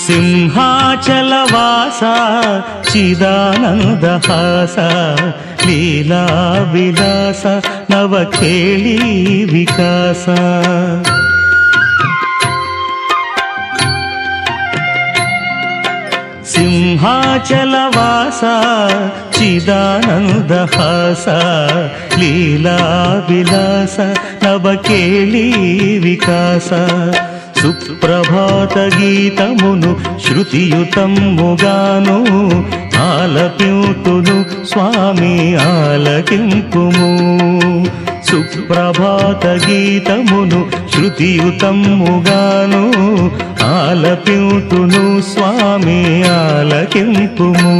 సింహాచలవాస చిదానందహాస లీలా విలాస నవఖేళీ వికాస సింహాచలవాస చిదానందహాస లీలా విలాస నవఖేళీ వికాస సుప్రభాత గీతమును శృతియుతముగాను ఆలపింతును స్వామి ఆలకింపుము సుప్రభాత గీతమును శృతియుతముగాను ఆలపింతును స్వామి ఆలకింపుము